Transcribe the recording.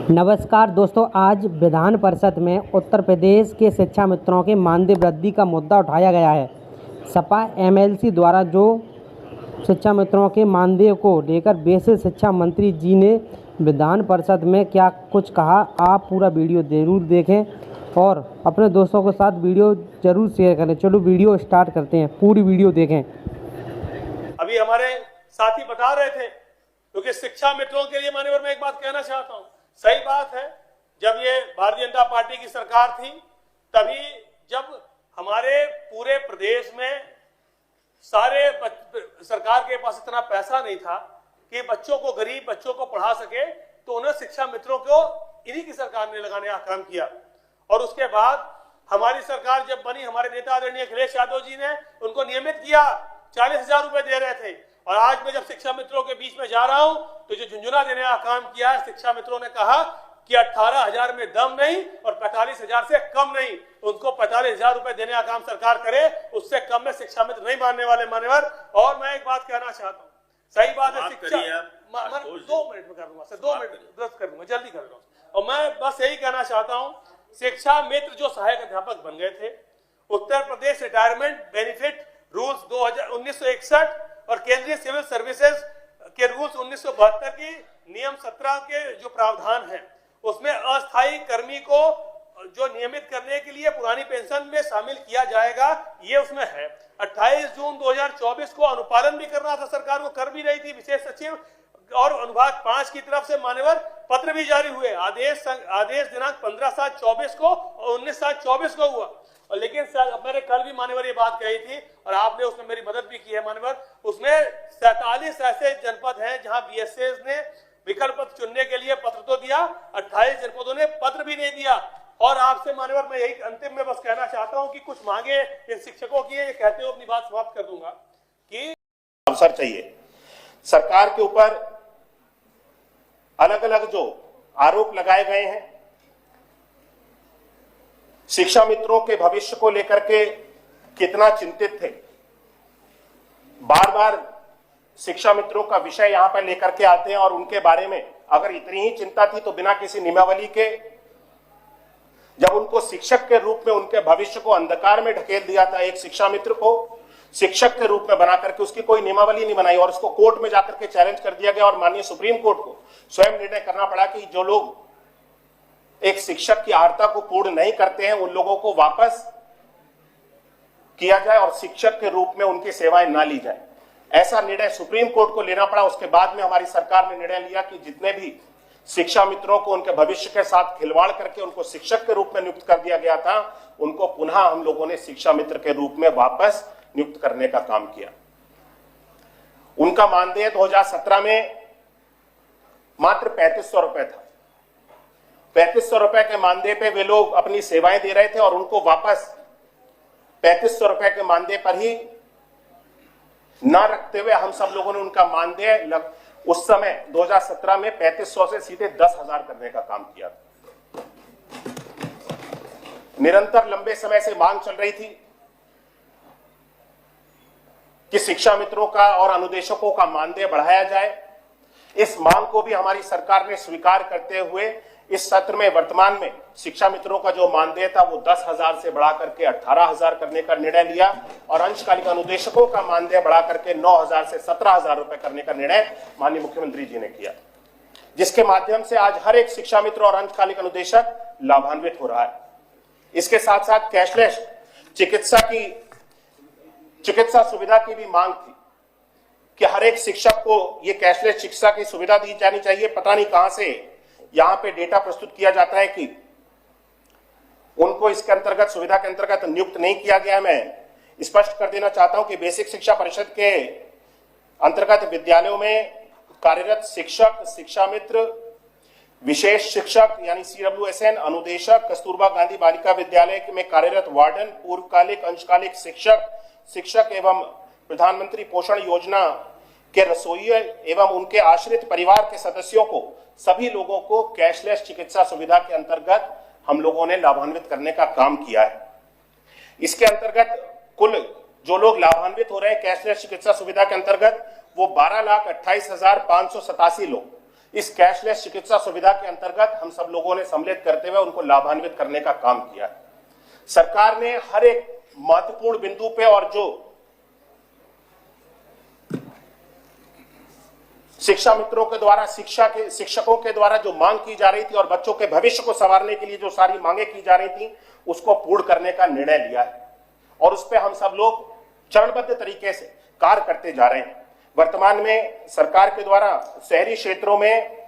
नमस्कार दोस्तों, आज विधान परिषद में उत्तर प्रदेश के शिक्षा मित्रों के मानदेय वृद्धि का मुद्दा उठाया गया है। सपा एमएलसी द्वारा जो शिक्षा मित्रों के मानदेय को लेकर बेसिक शिक्षा मंत्री जी ने विधान परिषद में क्या कुछ कहा, आप पूरा वीडियो ज़रूर देखें और अपने दोस्तों के साथ वीडियो ज़रूर शेयर करें। चलो वीडियो स्टार्ट करते हैं, पूरी वीडियो देखें। अभी हमारे साथी बता रहे थे, क्योंकि शिक्षा मित्रों के लिए मान्यवर मैं एक बात कहना चाहता हूं। सही बात है, जब ये भारतीय जनता पार्टी की सरकार थी तभी जब हमारे पूरे प्रदेश में सारे सरकार के पास इतना पैसा नहीं था कि बच्चों को, गरीब बच्चों को पढ़ा सके, तो उन्हें शिक्षा मित्रों को इन्हीं की सरकार ने लगाने का काम किया। और उसके बाद हमारी सरकार जब बनी, हमारे नेता आदरणीय अखिलेश यादव जी ने उनको नियमित किया, 40,000 रुपए दे रहे थे। और आज मैं जब शिक्षा मित्रों के बीच में जा रहा हूं तो जो झुंझुना देने का काम किया है, शिक्षा मित्रों ने कहा कि 18,000 में दम नहीं और 45,000 से कम नहीं, उनको 45,000 रुपए देने का काम सरकार करे, उससे कम में शिक्षा मित्र नहीं मानने वाले मान्यवर। और मैं एक बात कहना चाहता हूँ, सही बात है, शिक्षा 2 मिनट में कर दूंगा सर, 2 मिनट कर दूंगा, जल्दी कर रहा हूँ। और मैं बस यही कहना चाहता हूँ, शिक्षा मित्र जो सहायक अध्यापक बन गए थे, Uttar Pradesh retirement benefit rules 1961 और केंद्रीय सिविल सर्विसेज के रूल्स 1972 की नियम 17 के जो प्रावधान है, उसमें अस्थायी कर्मी को जो नियमित करने के लिए पुरानी पेंशन में शामिल किया जाएगा, ये उसमें है। 28 जून 2024 को अनुपालन भी करना था, सरकार को कर भी रही थी। विशेष सचिव और अनुभाग 5 की तरफ से मान्यवर पत्र भी जारी हुए। आदेश दिनांक 15/7/24 को और 19/7/24 को हुआ। और लेकिन मैंने कल भी मान्यवर ये बात कही थी और आपने उसमें मेरी मदद भी की है मान्यवर। उसमें 47 ऐसे जनपद हैं जहां बीएसएस ने विकल्प चुनने के लिए पत्र तो दिया, 28 जनपदों ने पत्र भी नहीं दिया। और आपसे मान्यवर मैं यही अंतिम में बस कहना चाहता हूं कि कुछ मांगे इन शिक्षकों की, ये कहते हुए अपनी बात समाप्त कर दूंगा कि अवसर चाहिए। सरकार के ऊपर अलग अलग जो आरोप लगाए गए हैं, शिक्षा मित्रों के भविष्य को लेकर के कितना चिंतित थे, बार बार शिक्षा मित्रों का विषय यहां पर लेकर के आते हैं और उनके बारे में अगर इतनी ही चिंता थी तो बिना किसी नियमावली के जब उनको शिक्षक के रूप में उनके भविष्य को अंधकार में ढकेल दिया था, एक शिक्षा मित्र को शिक्षक के रूप में बना करके उसकी कोई नियमावली नहीं बनाई और उसको कोर्ट में जाकर के चैलेंज कर दिया गया और माननीय सुप्रीम कोर्ट को स्वयं निर्णय करना पड़ा कि जो लोग एक शिक्षक की अर्हता को पूर्ण नहीं करते हैं उन लोगों को वापस किया जाए और शिक्षक के रूप में उनकी सेवाएं ना ली जाए। ऐसा निर्णय सुप्रीम कोर्ट को लेना पड़ा। उसके बाद में हमारी सरकार ने निर्णय लिया कि जितने भी शिक्षा मित्रों को उनके भविष्य के साथ खिलवाड़ करके उनको शिक्षक के रूप में नियुक्त कर दिया गया था, उनको पुनः हम लोगों ने शिक्षा मित्र के रूप में वापस नियुक्त करने का काम किया। उनका मानदेय 2017 में मात्र 3500 रुपए था। 3500 रुपए के मानदेय पे वे लोग अपनी सेवाएं दे रहे थे और उनको वापस 3500 रुपए के मानदेय पर ही ना रखते हुए हम सब लोगों ने उनका मानदेय उस समय 2017 में 3500 से सीधे 10,000 करने का काम किया। निरंतर लंबे समय से मांग चल रही थी कि शिक्षा मित्रों का और अनुदेशकों का मानदेय बढ़ाया जाए। इस मांग को भी हमारी सरकार ने स्वीकार करते हुए इस सत्र में वर्तमान में शिक्षा मित्रों का जो मानदेय था वो 10,000 से बढ़ा करके 18,000 करने का निर्णय लिया और अंशकालिक अनुदेशकों का मानदेय बढ़ा करके 9,000 से 17,000 रुपए करने का निर्णय माननीय मुख्यमंत्री जी ने किया, जिसके माध्यम से आज हर एक शिक्षा मित्र और अंशकालिक अनुदेशक लाभान्वित हो रहा है। इसके साथ साथ कैशलेस चिकित्सा सुविधा की भी मांग थी कि हर एक शिक्षक को ये कैशलेस चिकित्सा की सुविधा दी जानी चाहिए। पता नहीं कहां से यहां पे डेटा प्रस्तुत किया जाता है कि उनको इसके अंतर्गत, सुविधा के अंतर्गत नियुक्त नहीं किया गया। मैं स्पष्ट कर देना चाहता हूं कि बेसिक शिक्षा परिषद के अंतर्गत विद्यालयों में कार्यरत शिक्षक, शिक्षा मित्र, विशेष शिक्षक यानी CWSN, अनुदेशक, कस्तूरबा गांधी बालिका विद्यालय में कार्यरत वार्डन, पूर्वकालिक अंशकालिक शिक्षक एवं प्रधानमंत्री पोषण योजना के रसोई एवं उनके आश्रित परिवार के सदस्यों को, सभी लोगों को कैशलेस चिकित्सा सुविधा के अंतर्गत हम लोगों ने लाभान्वित करने का काम किया है। इसके अंतर्गत कुल जो लोग लाभान्वित हो रहे हैं कैशलेस चिकित्सा सुविधा के अंतर्गत वो 12,28,587 लोग। इस कैशलेस चिकित्सा सुविधा के अंतर्गत हम सब लोगों ने सम्मिलित करते हुए उनको लाभान्वित करने का काम किया। सरकार ने हर एक महत्वपूर्ण बिंदु पे और जो शिक्षा मित्रों के द्वारा शिक्षकों के द्वारा जो मांग की जा रही थी और बच्चों के भविष्य को संवारने के लिए जो सारी मांगे की जा रही थी उसको पूर्ण करने का निर्णय लिया है और उस पर हम सब लोग चरणबद्ध तरीके से कार्य करते जा रहे हैं। वर्तमान में सरकार के द्वारा शहरी क्षेत्रों में